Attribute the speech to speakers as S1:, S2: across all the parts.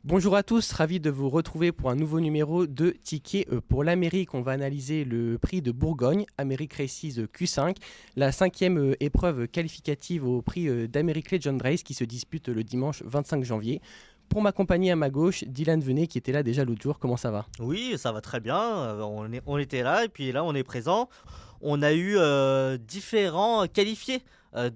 S1: Bonjour à tous, ravi de vous retrouver pour un nouveau numéro de Ticket pour l'Amérique. On va analyser le prix de Bourgogne, Amérique Races Q5, la cinquième épreuve qualificative au prix d'Amérique Legend Race qui se dispute le dimanche 25 janvier. Pour m'accompagner à ma gauche, Dylan Venet qui était là déjà l'autre jour. Comment ça va ?
S2: Oui, ça va très bien. On était là et puis là, on est présent. On a eu différents qualifiés. Pas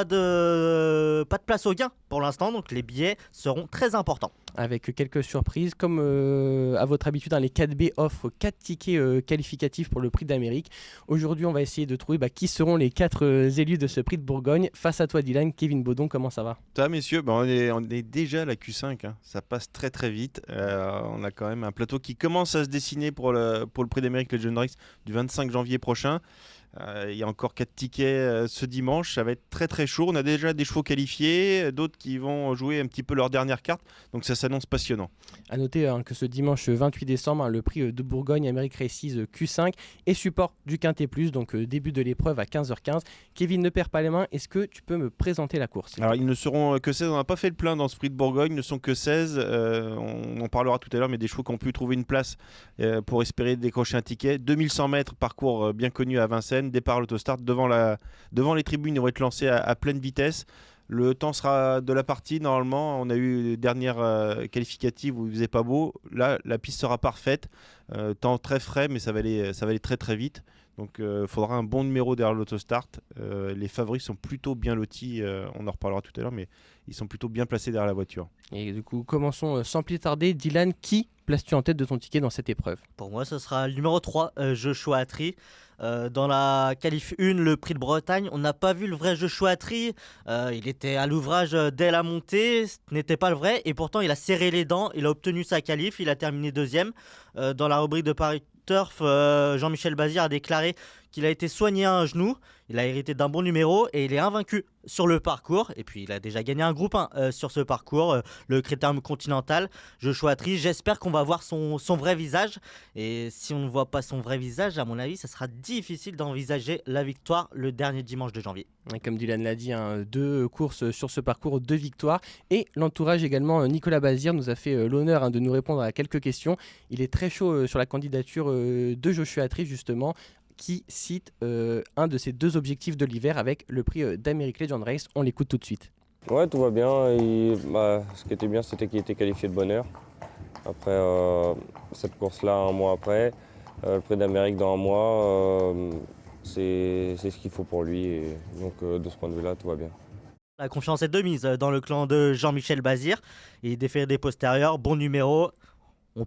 S2: de place au gain pour l'instant. Donc les billets seront très importants.
S1: Avec quelques surprises, comme à votre habitude, les 4B offrent 4 tickets qualificatifs pour le prix d'Amérique. Aujourd'hui, on va essayer de trouver qui seront les 4 élus de ce prix de Bourgogne. Face à toi, Dylan, Kevin Baudon, comment ça va ?
S3: Ça, messieurs, on est déjà à la Q5, hein. Ça passe très très vite. On a quand même un plateau qui commence à se dessiner pour le prix d'Amérique Legend Race du 25 janvier prochain. Il y a encore 4 tickets ce dimanche, ça va être très très chaud. On a déjà des chevaux qualifiés, d'autres qui vont jouer un petit peu leur dernière carte, donc ça s'annonce passionnant.
S1: A noter que ce dimanche 28 décembre, le prix de Bourgogne Amérique Races Q5 est support du Quintet Plus, donc début de l'épreuve à 15h15. Kevin, ne perds pas les mains, est-ce que tu peux me présenter la course ?
S3: Alors ils ne seront que 16, on n'a pas fait le plein dans ce prix de Bourgogne, ils ne sont que 16, on en parlera tout à l'heure, mais des chevaux qui ont pu trouver une place pour espérer décrocher un ticket. 2100 mètres, parcours bien connu à Vincennes, départ à l'autostart, devant les tribunes, ils vont être lancés à pleine vitesse. Le temps sera de la partie, normalement, on a eu les dernières qualificatives où il faisait pas beau. Là, la piste sera parfaite, temps très frais, mais ça va aller très très vite. Donc il faudra un bon numéro derrière l'autostart. Les favoris sont plutôt bien lotis, on en reparlera tout à l'heure, mais ils sont plutôt bien placés derrière la voiture.
S1: Et du coup, commençons sans plus tarder. Dylan, qui places-tu en tête de ton ticket dans cette épreuve ?
S2: Pour moi, ce sera le numéro 3, Joshua Tree. Dans la qualif 1, le prix de Bretagne, on n'a pas vu le vrai Joshua Tree. Il était à l'ouvrage dès la montée, ce n'était pas le vrai. Et pourtant, il a serré les dents, il a obtenu sa qualif, il a terminé deuxième. Dans la rubrique de Paris Turf, Jean-Michel Bazir a déclaré qu'il a été soigné à un genou. Il a hérité d'un bon numéro et il est invaincu sur le parcours. Et puis il a déjà gagné un groupe 1 sur ce parcours, le Critérium Continental. Joshua Tree, j'espère qu'on va voir son vrai visage. Et si on ne voit pas son vrai visage, à mon avis, ça sera difficile d'envisager la victoire le dernier dimanche de janvier.
S1: Et comme Dylan l'a dit, 2 courses sur ce parcours, 2 victoires. Et l'entourage également, Nicolas Bazir nous a fait l'honneur de nous répondre à quelques questions. Il est très chaud sur la candidature de Joshua Tree justement, qui cite un de ses 2 objectifs de l'hiver avec le prix d'Amérique Legend Race. On l'écoute tout de suite.
S4: Ouais, tout va bien. Ce qui était bien, c'était qu'il était qualifié de bonne heure. Après cette course-là, un mois après, le prix d'Amérique dans un mois, c'est ce qu'il faut pour lui. Et donc de ce point de vue-là, tout va bien.
S2: La confiance est de mise dans le clan de Jean-Michel Bazir. Il défait des postérieurs, bon numéro. Il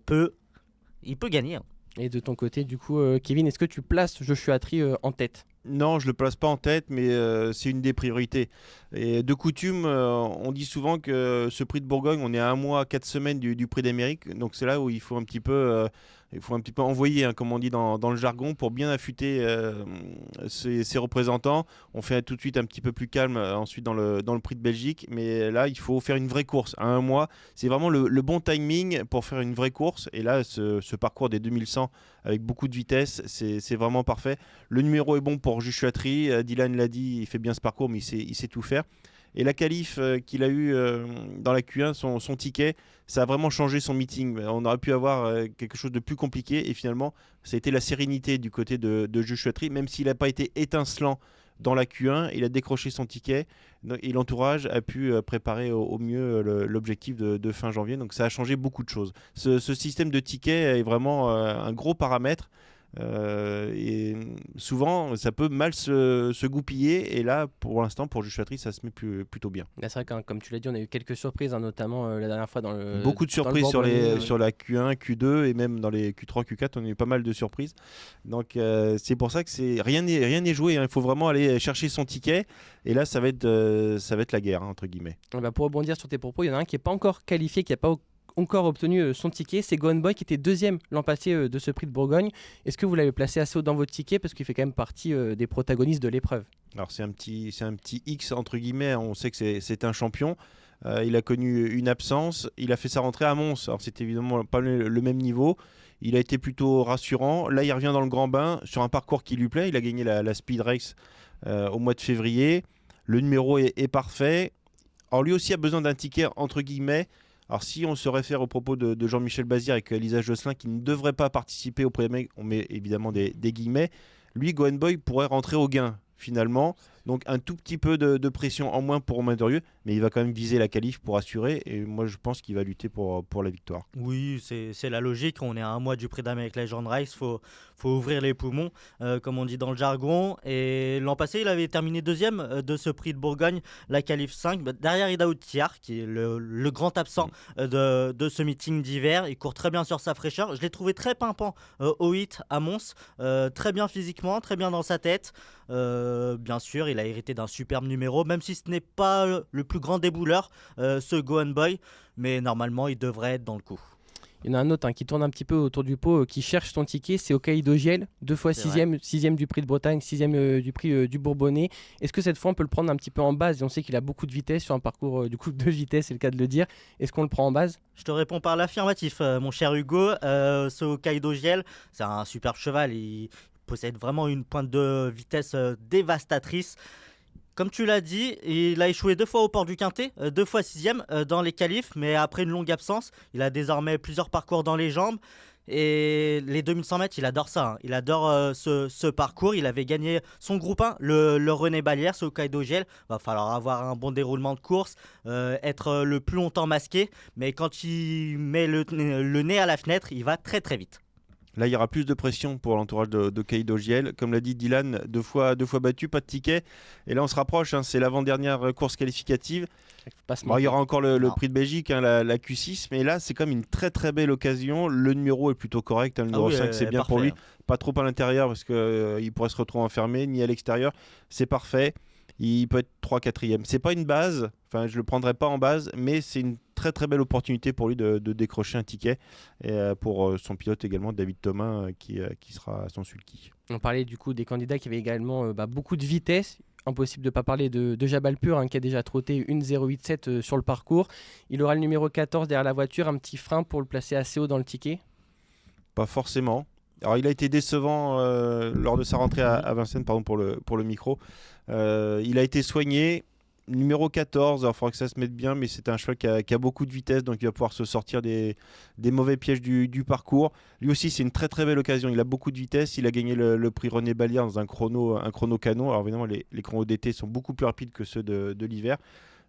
S2: peut gagner.
S1: Et de ton côté, du coup, Kevin, est-ce que tu places Joshua Tree en tête ?
S3: Non, je ne le place pas en tête, mais c'est une des priorités. Et de coutume, on dit souvent que ce prix de Bourgogne, on est à 1 mois, 4 semaines du prix d'Amérique. Donc c'est là où il faut un petit peu envoyer, comme on dit dans le jargon, pour bien affûter ses représentants. On fait tout de suite un petit peu plus calme ensuite dans le prix de Belgique. Mais là, il faut faire une vraie course. À 1 mois, c'est vraiment le bon timing pour faire une vraie course. Et là, ce parcours des 2100 avec beaucoup de vitesse, c'est vraiment parfait. Le numéro est bon pour Joshua Tree. Dylan l'a dit, il fait bien ce parcours, mais il sait tout faire. Et la qualif qu'il a eu dans la Q1, son ticket, ça a vraiment changé son meeting. On aurait pu avoir quelque chose de plus compliqué et finalement, ça a été la sérénité du côté de Joshua Tree. Même s'il n'a pas été étincelant dans la Q1, il a décroché son ticket et l'entourage a pu préparer au mieux l'objectif de fin janvier. Donc ça a changé beaucoup de choses. Ce système de tickets est vraiment un gros paramètre. Et souvent ça peut mal se goupiller et là pour l'instant pour Joshua Tree ça se met plutôt bien.
S1: Là, c'est vrai que comme tu l'as dit, on a eu quelques surprises, notamment la dernière fois
S3: beaucoup de surprises sur la Q1, Q2 et même dans les Q3, Q4 on a eu pas mal de surprises, donc c'est pour ça que rien n'est joué, hein. Il faut vraiment aller chercher son ticket et là ça va être la guerre, hein, entre guillemets.
S1: Pour rebondir sur tes propos, il y en a un qui n'est pas encore qualifié, qui n'a pas encore obtenu son ticket, c'est Gone Boy qui était deuxième l'an passé de ce prix de Bourgogne. Est-ce que vous l'avez placé assez haut dans votre ticket parce qu'il fait quand même partie des protagonistes de l'épreuve ?
S3: Alors c'est un petit X entre guillemets, on sait que c'est un champion. Il a connu une absence, il a fait sa rentrée à Mons, alors c'est évidemment pas le même niveau. Il a été plutôt rassurant, là il revient dans le grand bain sur un parcours qui lui plaît. Il a gagné la Speed Race au mois de février, le numéro est parfait. Alors lui aussi a besoin d'un ticket entre guillemets. Alors si on se réfère aux propos de Jean-Michel Bazir et Lisa Josselin qui ne devrait pas participer au Prix d'Amérique, on met évidemment des guillemets, lui, Go Boy pourrait rentrer au gain finalement. Donc un tout petit peu de pression en moins pour Romain Dorieux, mais il va quand même viser la qualif pour assurer. Et moi, je pense qu'il va lutter pour la victoire.
S2: Oui, c'est la logique. On est à un mois du Prix d'Amérique Legend Race. Faut ouvrir les poumons, comme on dit dans le jargon. Et l'an passé, il avait terminé deuxième de ce Prix de Bourgogne, la qualif 5. Derrière Idaho Thiar, qui est le grand absent de ce meeting d'hiver. Il court très bien sur sa fraîcheur. Je l'ai trouvé très pimpant au hit à Mons. Très bien physiquement, très bien dans sa tête. Bien sûr, il a hérité d'un superbe numéro, même si ce n'est pas le plus grand débouleur, ce Go Boy, mais normalement, il devrait être dans le coup.
S1: Il y en a un autre qui tourne un petit peu autour du pot, qui cherche son ticket, c'est Hokkaido Giel, 2 fois sixième du Prix de Bretagne, 6e du Prix du Bourbonnais. Est-ce que cette fois on peut le prendre un petit peu en base? Et on sait qu'il a beaucoup de vitesse sur un parcours de vitesse, c'est le cas de le dire. Est-ce qu'on le prend en base?
S2: Je te réponds par l'affirmatif, mon cher Hugo. Ce Hokkaido Giel, c'est un superbe cheval, il possède vraiment une pointe de vitesse dévastatrice. Comme tu l'as dit, il a échoué 2 fois au port du Quintet, 2 fois 6e dans les qualifs, mais après une longue absence, il a désormais plusieurs parcours dans les jambes. Et les 2100 mètres, il adore ça. Il adore ce parcours. Il avait gagné son groupe 1, le René Ballière, ce Hokkaido Giel. Va falloir avoir un bon déroulement de course, être le plus longtemps masqué. Mais quand il met le nez à la fenêtre, il va très très vite.
S3: Là, il y aura plus de pression pour l'entourage de Hokkaido Giel. Comme l'a dit Dylan, deux fois battu, pas de ticket. Et là, on se rapproche. C'est l'avant-dernière course qualificative. Il y aura encore le Prix de Belgique, la Q6. Mais là, c'est quand même une très très belle occasion. Le numéro est plutôt correct. Le numéro 5, c'est bien pour lui. Pas trop à l'intérieur parce qu'il pourrait se retrouver enfermé, ni à l'extérieur. C'est parfait. Il peut être 3-4e. C'est pas une base, enfin je le prendrai pas en base, mais c'est une très très belle opportunité pour lui de décrocher un ticket. Et pour son pilote également, David Thomas, qui sera à son sulky.
S1: On parlait du coup des candidats qui avaient également beaucoup de vitesse. Impossible de ne pas parler de Jabalpur, qui a déjà trotté 1,087 sur le parcours. Il aura le numéro 14 derrière la voiture, un petit frein pour le placer assez haut dans le ticket? Pas
S3: forcément. Alors il a été décevant lors de sa rentrée à Vincennes, pardon pour le micro. Il a été soigné, numéro 14, il faudra que ça se mette bien, mais c'est un cheval qui a beaucoup de vitesse, donc il va pouvoir se sortir des mauvais pièges du parcours. Lui aussi, c'est une très très belle occasion, il a beaucoup de vitesse, il a gagné le prix René Ballière dans un chrono canon. Alors évidemment, les chronos d'été sont beaucoup plus rapides que ceux de l'hiver,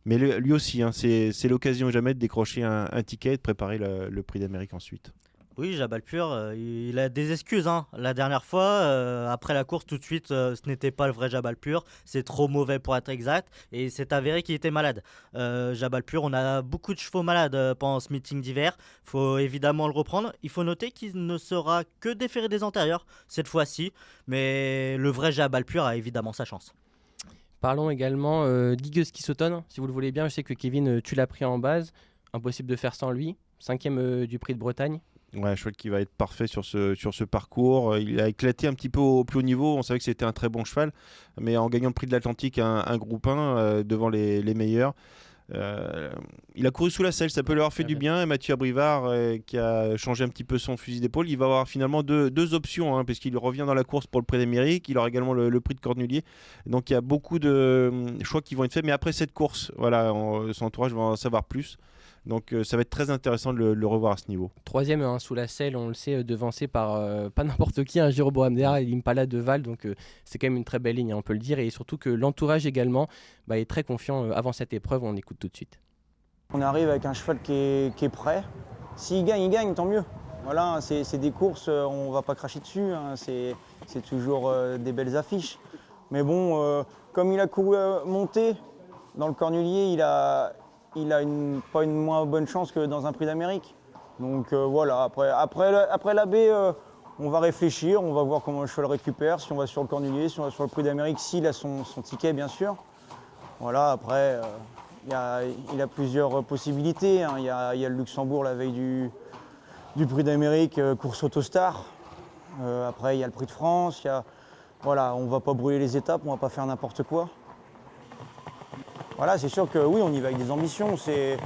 S3: mais lui aussi, c'est l'occasion jamais de décrocher un ticket et de préparer le prix d'Amérique ensuite.
S2: Oui, Jabalpur, il a des excuses. La dernière fois, après la course, tout de suite, ce n'était pas le vrai Jabalpur. C'est trop mauvais pour être exact. Et c'est avéré qu'il était malade. Jabalpur, on a beaucoup de chevaux malades pendant ce meeting d'hiver. Il faut évidemment le reprendre. Il faut noter qu'il ne sera que déféré des antérieurs cette fois-ci. Mais le vrai Jabalpur a évidemment sa chance.
S1: Parlons également d'Igues Kisoton, si vous le voulez bien. Je sais que Kevin, tu l'as pris en base. Impossible de faire sans lui. 5e du Prix de Bretagne.
S3: Ouais, je crois qu'il va être parfait sur ce parcours. Il a éclaté un petit peu au plus haut niveau. On savait que c'était un très bon cheval, mais en gagnant le prix de l'Atlantique, un groupe 1 devant les meilleurs. Il a couru sous la selle, ça peut lui avoir fait du bien. Et Mathieu Abrivard, qui a changé un petit peu son fusil d'épaule, il va avoir finalement deux options, puisqu'il revient dans la course pour le Prix d'Amérique. Il aura également le prix de Cornulier. Donc il y a beaucoup de choix qui vont être faits. Mais après cette course, voilà, son entourage va en savoir plus. Donc ça va être très intéressant de le revoir à ce niveau.
S1: 3e sous la selle, on le sait, devancé par pas n'importe qui, Jéroboam Dera et l'Impala de Val. Donc c'est quand même une très belle ligne, on peut le dire. Et surtout que l'entourage également est très confiant avant cette épreuve. On écoute tout de suite.
S5: On arrive avec un cheval qui est prêt. S'il gagne, il gagne, tant mieux. Voilà, c'est des courses, on ne va pas cracher dessus. C'est toujours des belles affiches. Mais bon, comme il a couru monter dans le Cornulier, il a pas une moins bonne chance que dans un Prix d'Amérique. Donc voilà, après la baie, on va réfléchir, on va voir comment le cheval récupère, si on va sur le Cornulier, si on va sur le Prix d'Amérique, s'il a son ticket bien sûr. Voilà, après, il a plusieurs possibilités. Il y a le Luxembourg la veille du Prix d'Amérique, course Autostar. Après, il y a le Prix de France. Voilà, on ne va pas brûler les étapes, on ne va pas faire n'importe quoi. Voilà, c'est sûr que oui, on y va avec des ambitions. C'est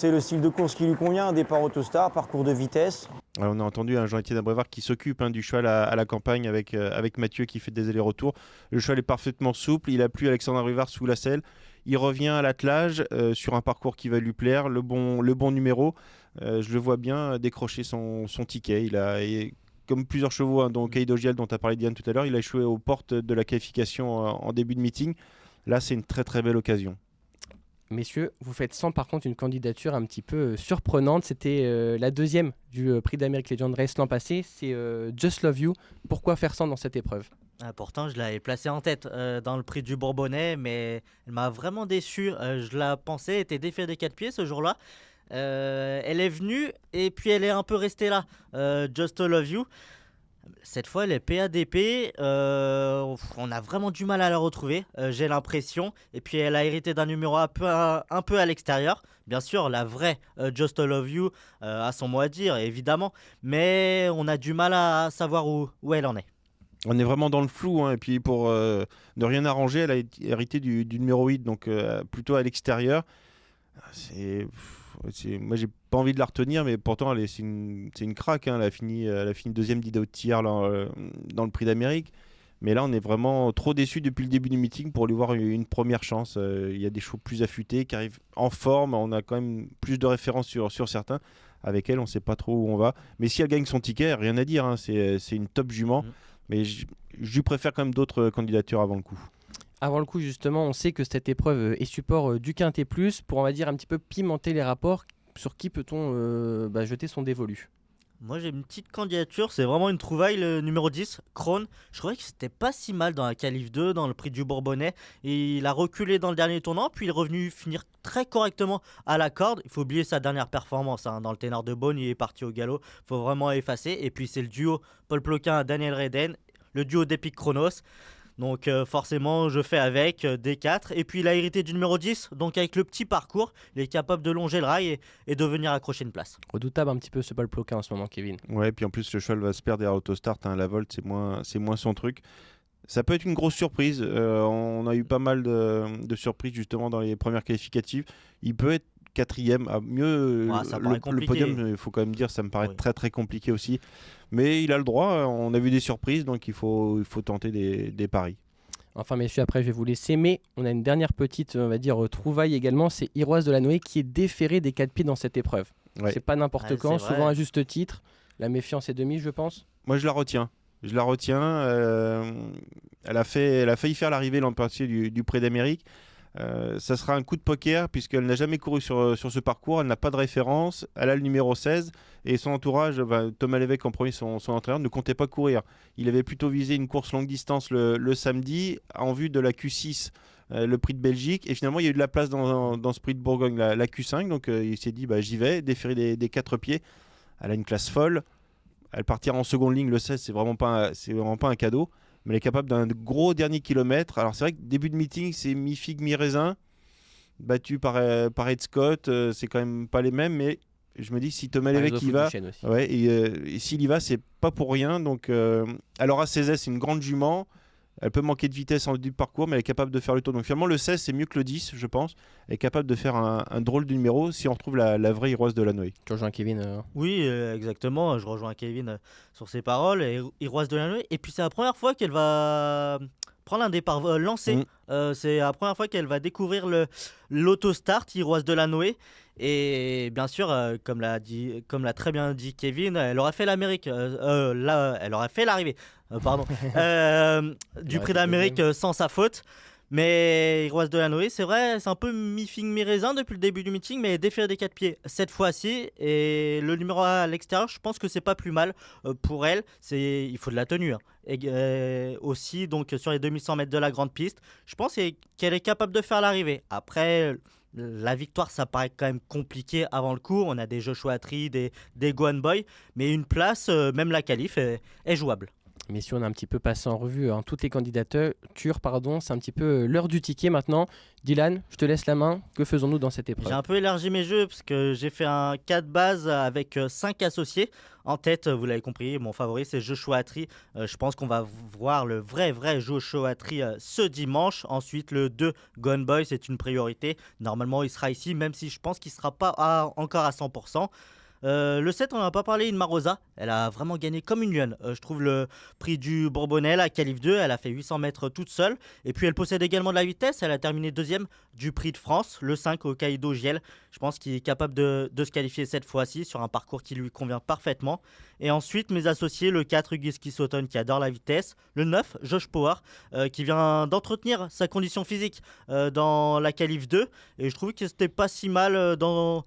S5: le style de course qui lui convient, un départ Autostar, parcours de vitesse.
S3: Alors, on a entendu Jean-Étienne Abrivard qui s'occupe du cheval à la campagne avec Mathieu qui fait des allers-retours. Le cheval est parfaitement souple, il a plu Alexandre Abrivard sous la selle. il revient à l'attelage sur un parcours qui va lui plaire, le bon numéro. Je le vois bien décrocher son ticket. Comme plusieurs chevaux, hein, dont Keido Giel, dont tu as parlé Diane tout à l'heure, il a échoué aux portes de la qualification en début de meeting. Là, c'est une très très belle occasion.
S1: Messieurs, vous faites sans par contre une candidature un petit peu surprenante. C'était la deuxième du Prix d'Amérique Legend Race l'an passé. C'est Just Love You. Pourquoi faire sans dans cette épreuve ?
S2: Pourtant, je l'avais placée en tête dans le prix du Bourbonnais, mais elle m'a vraiment déçu. Je la pensais, elle était défiée des 4 pieds ce jour-là. Elle est venue et puis elle est un peu restée là. Just Love You. Cette fois, elle est PADP. On a vraiment du mal à la retrouver, j'ai l'impression. Et puis, elle a hérité d'un numéro un peu à l'extérieur. Bien sûr, la vraie Just Love You a son mot à dire, évidemment. Mais on a du mal à savoir où elle en est.
S3: On est vraiment dans le flou, hein, et puis pour ne rien arranger, elle a hérité du numéro 8, donc plutôt à l'extérieur. Moi, j'ai pas envie de la retenir, mais pourtant, c'est une craque. Hein. Elle a fini deuxième d'Idaho Tier dans le Prix d'Amérique. Mais là, on est vraiment trop déçus depuis le début du meeting pour lui voir une première chance. Il y a des chevaux plus affûtés qui arrivent en forme. On a quand même plus de références sur certains. Avec elle, on ne sait pas trop où on va. Mais si elle gagne son ticket, rien à dire. Hein. C'est une top jument. Mais je lui préfère quand même d'autres candidatures avant le coup.
S1: Avant le coup, justement, on sait que cette épreuve est support du Quintet Plus pour, on va dire, un petit peu pimenter les rapports. Sur qui peut-on jeter son dévolu ?
S2: Moi, j'ai une petite candidature, c'est vraiment une trouvaille, le numéro 10, Krone. Je trouvais que c'était pas si mal dans la qualif 2, dans le prix du Bourbonnais. Et il a reculé dans le dernier tournant, puis il est revenu finir très correctement à la corde. Il faut oublier sa dernière performance. Hein. Dans le ténor de Beaune, il est parti au galop. Il faut vraiment effacer. Et puis, c'est le duo Paul Ploquin, Daniel Reden, le duo d'Epic Chronos. Donc forcément, je fais avec D4. Et puis, il a hérité du numéro 10. Donc, avec le petit parcours, il est capable de longer le rail et de venir accrocher une place.
S1: Redoutable un petit peu ce Paul Ploquin en ce moment, Kevin.
S3: Ouais, puis en plus, le cheval va se perdre derrière l'autostart. Hein, la volte, c'est moins son truc. Ça peut être une grosse surprise. On a eu pas mal de surprises justement dans les premières qualificatives. Il peut être quatrième. Mieux, le podium, il faut quand même dire, ça me paraît très très compliqué aussi. Mais il a le droit. On a vu des surprises, donc il faut tenter des paris.
S1: Enfin, messieurs, après, je vais vous laisser. Mais on a une dernière petite, on va dire, trouvaille également. C'est Iroise de la Noé qui est déféré des 4 pieds dans cette épreuve. Ouais. C'est pas n'importe quand, souvent à juste titre. La méfiance est de mise, je pense.
S3: Moi, je la retiens. Elle a failli faire l'arrivée l'an passé du Prix d'Amérique. Ça sera un coup de poker puisqu'elle n'a jamais couru sur ce parcours, elle n'a pas de référence, elle a le numéro 16 et son entourage, Thomas Lévesque en premier, son entraîneur, ne comptait pas courir. Il avait plutôt visé une course longue distance le samedi en vue de la Q6, le Prix de Belgique, et finalement il y a eu de la place dans ce Prix de Bourgogne, la Q5, donc il s'est dit j'y vais, déférer des 4 pieds. Elle a une classe folle, elle partira en seconde ligne le 16, c'est vraiment pas un cadeau. Mais elle est capable d'un gros dernier kilomètre. Alors c'est vrai que début de meeting, c'est mi-figue, mi-raisin. Battu par Ed Scott, c'est quand même pas les mêmes. Mais je me dis, si Thomas Lévesque y va, et s'il y va, c'est pas pour rien. Donc, alors à 16 c'est une grande jument. Elle peut manquer de vitesse en début de parcours, mais elle est capable de faire le tour. Donc finalement, le 16, c'est mieux que le 10, je pense. Elle est capable de faire un drôle de numéro si on retrouve la vraie Iroise de la Noé.
S1: Tu rejoins Kevin
S2: Oui, exactement. Je rejoins Kevin sur ses paroles. Iroise de la Noé. Et puis c'est la première fois qu'elle va prendre un départ lancé. C'est la première fois qu'elle va découvrir l'autostart, Iroise de la Noé. Et bien sûr, comme l'a très bien dit Kevin, elle aurait fait l'Amérique. Elle aurait fait l'arrivée. Du Prix d'Amérique sans sa faute. Mais Iroise de la Noé, c'est vrai, c'est un peu mi-figue, mi-raisin depuis le début du meeting, mais déféré des 4 pieds cette fois-ci. Et le numéro à l'extérieur, je pense que c'est pas plus mal pour elle. Il faut de la tenue. Hein. Et aussi, donc, sur les 2100 mètres de la grande piste, je pense qu'elle est capable de faire l'arrivée. Après, la victoire, ça paraît quand même compliqué avant le coup. On a des Joshua Tree, des Gohan Boy, mais une place, même la qualif, est jouable.
S1: Messieurs, on a un petit peu passé en revue toutes les candidatures. C'est un petit peu l'heure du ticket maintenant. Dylan, je te laisse la main. Que faisons-nous dans cette épreuve ?
S2: J'ai un peu élargi mes jeux parce que j'ai fait un 4 base avec 5 associés. En tête, vous l'avez compris, mon favori c'est Joshua Tree. Je pense qu'on va voir le vrai Joshua Tree ce dimanche. Ensuite, le 2 Gone Boy, c'est une priorité. Normalement, il sera ici, même si je pense qu'il ne sera pas encore à 100%. Le 7, on n'en a pas parlé, Inma Rosa. Elle a vraiment gagné comme une lionne. Je trouve le prix du Bourbonnais, la qualif 2, elle a fait 800 mètres toute seule. Et puis elle possède également de la vitesse. Elle a terminé deuxième du prix de France, le 5 au Kaido Giel. Je pense qu'il est capable de se qualifier cette fois-ci sur un parcours qui lui convient parfaitement. Et ensuite, mes associés, le 4, Ugiski Sauton qui adore la vitesse. Le 9, Josh Power, qui vient d'entretenir sa condition physique dans la qualif 2. Et je trouve que c'était pas si mal dans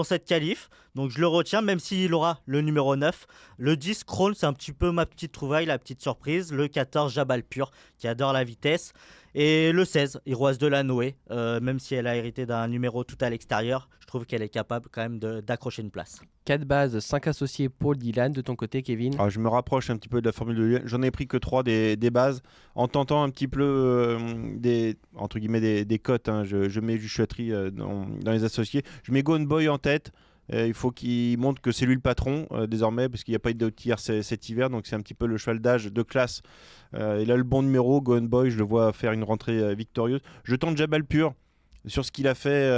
S2: cette qualif. Donc je le retiens, même s'il aura le numéro 9. Le 10, Krone, c'est un petit peu ma petite trouvaille, la petite surprise. Le 14, Jabal Pur, qui adore la vitesse. Et le 16, Iroise de la Noé, même si elle a hérité d'un numéro tout à l'extérieur, je trouve qu'elle est capable quand même d'accrocher une place.
S1: 4 bases, 5 associés pour Dylan. De ton côté, Kevin?
S3: Je me rapproche un petit peu de la formule de Lyon. J'en ai pris que 3 des bases. En tentant un petit peu entre guillemets des cotes, hein. Je mets Juchatry dans les associés. Je mets Gone Boy en tête. Il faut qu'il montre que c'est lui le patron désormais, parce qu'il n'y a pas eu de tir cet hiver, donc c'est un petit peu le cheval d'âge de classe. Il a le bon numéro, Gone Boy, je le vois faire une rentrée victorieuse. Je tente Jabal Pur sur ce qu'il a fait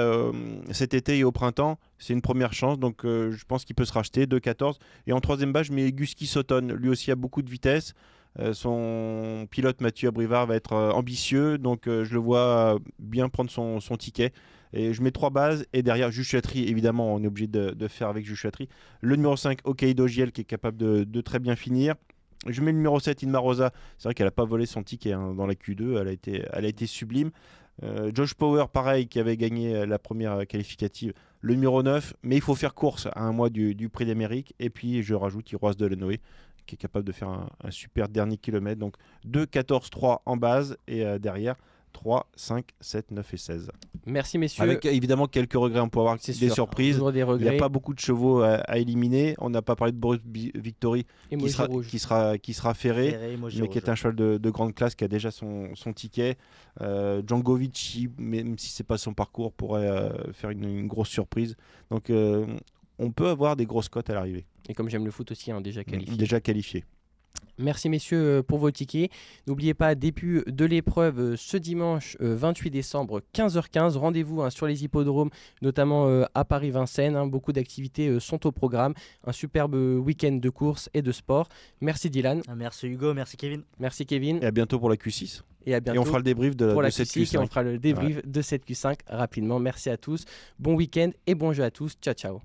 S3: cet été et au printemps. C'est une première chance, donc je pense qu'il peut se racheter, 2-14. Et en troisième base, je mets Guski Sauton, lui aussi a beaucoup de vitesse. Son pilote Mathieu Abrivard va être ambitieux, donc je le vois bien prendre son ticket. Et je mets 3 bases et derrière Juchatry, évidemment, on est obligé de faire avec Juchatry. Le numéro 5, Hokkaido Giel, qui est capable de très bien finir. Je mets le numéro 7, Inma Rosa. C'est vrai qu'elle n'a pas volé son ticket dans la Q2, elle a été sublime. Josh Power, pareil, qui avait gagné la première qualificative. Le numéro 9, mais il faut faire course à un mois du Prix d'Amérique. Et puis je rajoute Iroise de la Noé, qui est capable de faire un super dernier kilomètre. Donc 2, 14, 3 en base et derrière 3, 5, 7, 9 et 16.
S1: Merci messieurs.
S3: Avec évidemment quelques regrets, on peut avoir des surprises.
S1: Toujours des
S3: Il
S1: regrets.
S3: n'y a pas beaucoup de chevaux à éliminer. On n'a pas parlé de Bruce Victory
S1: Et
S3: qui
S1: Moji
S3: sera ferré, mais qui est un cheval de grande classe qui a déjà son ticket. Djangovic, même si c'est pas son parcours, pourrait faire une grosse surprise. Donc on peut avoir des grosses cotes à l'arrivée.
S1: Et comme j'aime le foot aussi, déjà qualifié.
S3: Déjà qualifié.
S1: Merci messieurs pour vos tickets. N'oubliez pas, début de l'épreuve ce dimanche 28 décembre 15h15. Rendez-vous sur les hippodromes, notamment à Paris-Vincennes. Beaucoup d'activités sont au programme. Un superbe week-end de course et de sport. Merci Dylan.
S2: Merci Hugo, merci Kevin.
S1: Merci Kevin.
S3: Et à bientôt pour la Q6.
S1: Et à bientôt.
S3: Et on fera le débrief de cette Q5.
S1: Et on fera le débrief de cette Q5 rapidement. Merci à tous. Bon week-end et bon jeu à tous. Ciao ciao.